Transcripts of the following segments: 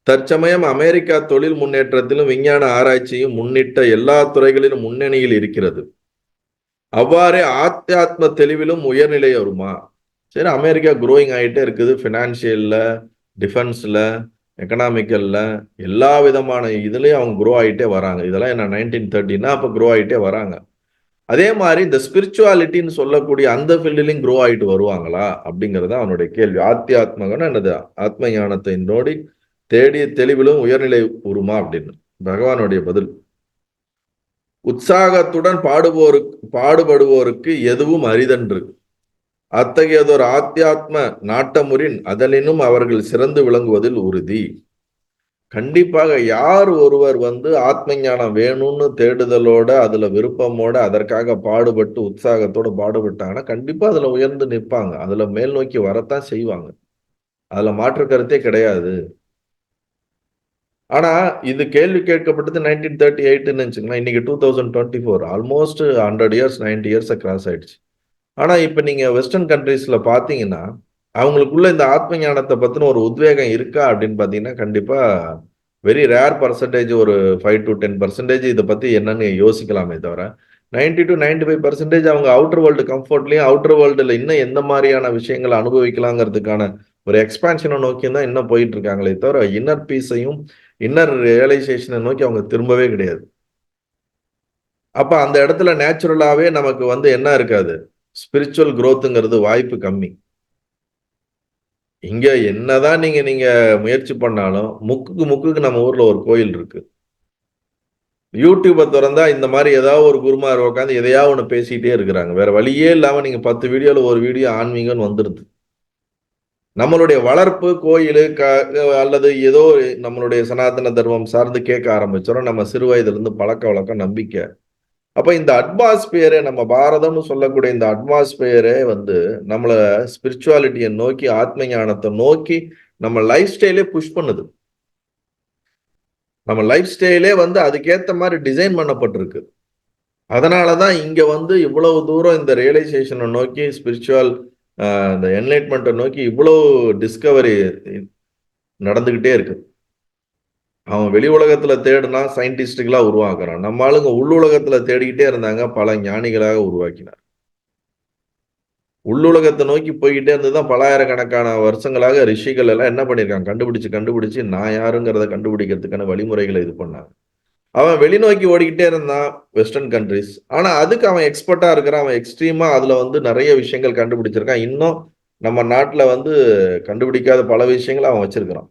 தற்சமயம் அமெரிக்கா தொழில் முன்னேற்றத்திலும் விஞ்ஞான ஆராய்ச்சியும் முன்னிட்ட எல்லா துறைகளிலும் முன்னணியில் இருக்கிறது. அவ்வாறே ஆத்தியாத்ம தெளிவிலும் உயர்நிலை வருமா? சரி, அமெரிக்கா குரோயிங் ஆகிட்டே இருக்குது. ஃபினான்ஷியல்ல, டிஃபென்ஸ்ல, எக்கனாமிக்கல்ல, எல்லா விதமான இதுலயும் அவங்க குரோ ஆகிட்டே வராங்க. இதெல்லாம் என்ன 1930னா அப்போ குரோ ஆகிட்டே வராங்க. அதே மாதிரி இந்த ஸ்பிரிச்சுவாலிட்டின்னு சொல்லக்கூடிய அந்த ஃபீல்டுலையும் குரோ ஆகிட்டு வருவாங்களா அப்படிங்கிறது அவனுடைய கேள்வி. ஆத்தியாத்மகன்னு என்னது? ஆத்ம ஞானத்தை நோடி தேடிய தெளிவிலும் உயர்நிலை உருமா அப்படின்னு பகவானுடைய பதில். உற்சாகத்துடன் பாடுபடுவோருக்கு எதுவும் அரிதன்று. அத்தகையதொரு ஆத்தியாத்ம நாட்டமுறின் அதனினும் அவர்கள் சிறந்து விளங்குவதில் உறுதி. கண்டிப்பாக யார் ஒருவர் ஆத்ம ஞானம் வேணும்னு தேடுதலோட, அதுல விருப்பமோட, அதற்காக பாடுபட்டு உற்சாகத்தோட பாடுபட்டாங்கன்னா கண்டிப்பா அதுல உயர்ந்து நிற்பாங்க. அதுல மேல் நோக்கி வரத்தான் செய்வாங்க. அதுல மாற்று கருத்தே கிடையாது. ஆனா இது கேள்வி கேட்கப்பட்டது 1938ன்னு வச்சுக்கலாம். இன்னைக்கு 2024, ஆல்மோஸ்ட் 100 இயர்ஸ் 90 இயர்ஸை கிராஸ் ஆயிடுச்சு. ஆனா இப்ப நீங்க வெஸ்டர்ன் கண்ட்ரீஸ்ல பாத்தீங்கன்னா அவங்களுக்குள்ள இந்த ஆத்ம ஞானத்தை பத்தின ஒரு உத்வேகம் இருக்கா அப்படின்னு பாத்தீங்கன்னா கண்டிப்பா வெரி ரேர் பர்சன்டேஜ், ஒரு 5 to 10% இதை பத்தி என்னன்னு யோசிக்கலாமே தவிர 90 to 95% அவங்க அவுட்டர் வேர்ல்டு கம்ஃபர்ட்லயும் அவுட்டர் வேர்ல்டுல இன்னும் எந்த மாதிரியான விஷயங்களை அனுபவிக்கலாங்கிறதுக்கான ஒரு எக்ஸ்பான்ஷனை நோக்கி தான் இன்னும் போயிட்டு இருக்காங்களே தவிர இன்னர் பீஸையும் இன்னர் ரியலைசேஷனை நோக்கி அவங்க திரும்பவே கிடையாது. அப்ப அந்த இடத்துல நேச்சுரலாவே நமக்கு என்ன இருக்காது? ஸ்பிரிச்சுவல் குரோத்துங்கிறது வாய்ப்பு கம்மி. இங்க என்னதான் நீங்க முயற்சி பண்ணாலும் முக்குக்கு நம்ம ஊர்ல ஒரு கோயில் இருக்கு. யூடியூபை திறந்தா இந்த மாதிரி ஏதாவது ஒரு குருமார் உட்காந்து எதையாவது ஒன்று பேசிட்டே இருக்கிறாங்க. வேற வழியே இல்லாம நீங்க 10 வீடியோல ஒரு வீடியோ ஆன்மீகம்னு வந்துருது. நம்மளுடைய வளர்ப்பு கோயில் அல்லது ஏதோ நம்மளுடைய சனாதன தர்மம் சார்ந்து கேட்க ஆரம்பிச்சோம். நம்ம சிறு வயதுல இருந்து பழக்க வழக்கம், நம்பிக்கை. அப்ப இந்த அட்மாஸ்பியரே, நம்ம பாரதம்னு சொல்லக்கூடிய இந்த அட்மாஸ்பியரே நம்மள ஸ்பிரிச்சுவாலிட்டியை நோக்கி, ஆத்ம ஞானத்தை நோக்கி நம்ம லைஃப் ஸ்டைலே புஷ் பண்ணுது. நம்ம லைஃப் ஸ்டைலே அதுக்கேற்ற மாதிரி டிசைன் பண்ணப்பட்டிருக்கு. அதனாலதான் இங்க இவ்வளவு தூரம் இந்த ரியலைசேஷனை நோக்கி, ஸ்பிரிச்சுவல் இந்த என்லைட்மெண்ட்டை நோக்கி இவ்வளவு டிஸ்கவரி நடந்துகிட்டே இருக்கு. அவன் வெளி உலகத்துல தேடினா சயின்டிஸ்டுகளா உருவாக்குறான். நம்ம ஆளுங்க உள்ளுலகத்துல தேடிக்கிட்டே இருந்தாங்க, பல ஞானிகளாக உருவாக்கினார். உள்ளுலகத்தை நோக்கி போய்கிட்டே இருந்துதான் பலாயிரக்கணக்கான வருஷங்களாக ரிஷிகள் எல்லாம் என்ன பண்ணிருக்காங்க? கண்டுபிடிச்சு நான் யாருங்கிறத கண்டுபிடிக்கிறதுக்கான வழிமுறைகளை இது பண்ணாங்க. அவன் வெளிநோக்கி ஓடிக்கிட்டே இருந்தான் வெஸ்டர்ன் கண்ட்ரிஸ். ஆனா அதுக்கு அவன் எக்ஸ்பர்ட்டா இருக்கிறான். அவன் எக்ஸ்ட்ரீமா அதுல நிறைய விஷயங்கள் கண்டுபிடிச்சிருக்கான். இன்னும் நம்ம நாட்டுல கண்டுபிடிக்காத பல விஷயங்களை அவன் வச்சிருக்கிறான்.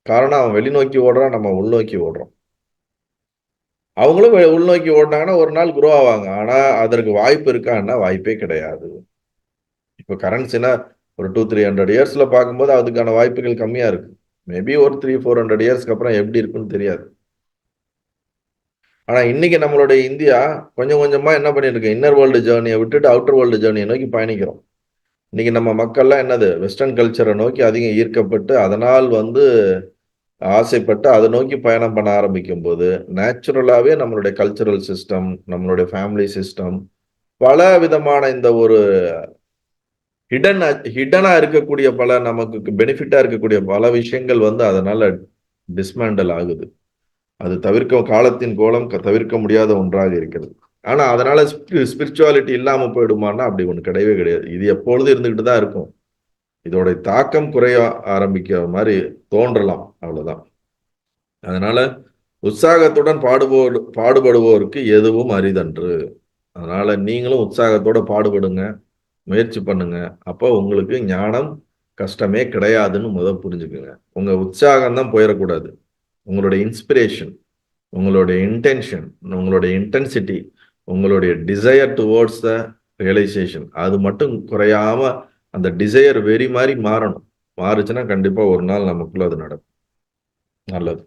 காரணம் அவன் வெளிநோக்கி ஓடுறான், நம்ம உள்நோக்கி ஓடுறோம். அவங்களும் உள்நோக்கி ஓடினாங்கன்னா ஒரு நாள் குரோ ஆவாங்க. ஆனா அதற்கு வாய்ப்பு இருக்கான்னா வாய்ப்பே கிடையாது. இப்போ கரன்சினா ஒரு 200-300 இயர்ஸ்ல பார்க்கும்போது அதுக்கான வாய்ப்புகள் கம்மியா இருக்கு. மேபி ஒரு 300-400 இயர்ஸ்க்கு அப்புறம் எப்படி இருக்குன்னு தெரியாது. ஆனா இன்னைக்கு நம்மளுடைய இந்தியா கொஞ்சம் கொஞ்சமா என்ன பண்ணிருக்கு? இன்னர் வேர்ல்டு ஜேர்னியை விட்டுட்டு அவுட்டர் வேர்ல்டு ஜேர்னியை நோக்கி பயணிக்கிறோம். இன்னைக்கு நம்ம மக்கள்லாம் என்னது? வெஸ்டர்ன் கல்ச்சரை நோக்கி அதிகம் ஈர்க்கப்பட்டு அதனால் ஆசைப்பட்டு அதை நோக்கி பயணம் பண்ண ஆரம்பிக்கும் போது நேச்சுரலாவே நம்மளுடைய கல்ச்சரல் சிஸ்டம், நம்மளுடைய ஃபேமிலி சிஸ்டம், பல விதமான இந்த ஒரு ஹிடனா இருக்கக்கூடிய பல நமக்கு பெனிஃபிட்டா இருக்கக்கூடிய பல விஷயங்கள் அதனால டிஸ்மேண்டல் ஆகுது. அது காலத்தின் கோலம் தவிர்க்க முடியாத ஒன்றாக இருக்கிறது. ஆனா அதனால ஸ்பிரிச்சுவாலிட்டி இல்லாம போயிடுமான்னா அப்படி ஒண்ணு கிடையவே கிடையாது. இது எப்பொழுதும் இருந்துகிட்டு தான் இருக்கும். இதோட தாக்கம் குறைய ஆரம்பிக்கிற மாதிரி தோன்றலாம், அவ்வளவுதான். அதனால உற்சாகத்துடன் பாடுபடுவோருக்கு எதுவும் அரிதன்று. அதனால நீங்களும் உற்சாகத்தோட பாடுபடுங்க, முயற்சி பண்ணுங்க. அப்போ உங்களுக்கு ஞானம் கஷ்டமே கிடையாதுன்னு புரிஞ்சுக்குங்க. உங்க உற்சாகம் தான் போயிடக்கூடாது. உங்களுடைய இன்ஸ்பிரேஷன், உங்களுடைய இன்டென்ஷன், உங்களுடைய இன்டென்சிட்டி, உங்களுடைய டிசையர் டுவோர்ட்ஸ் த ரியலைசேஷன், அது மட்டும் குறையாம அந்த டிசையர் வெறி மாதிரி மாறணும். மாறுச்சுன்னா கண்டிப்பா ஒரு நாள் நமக்குள்ள அது நடக்கும். நல்லது.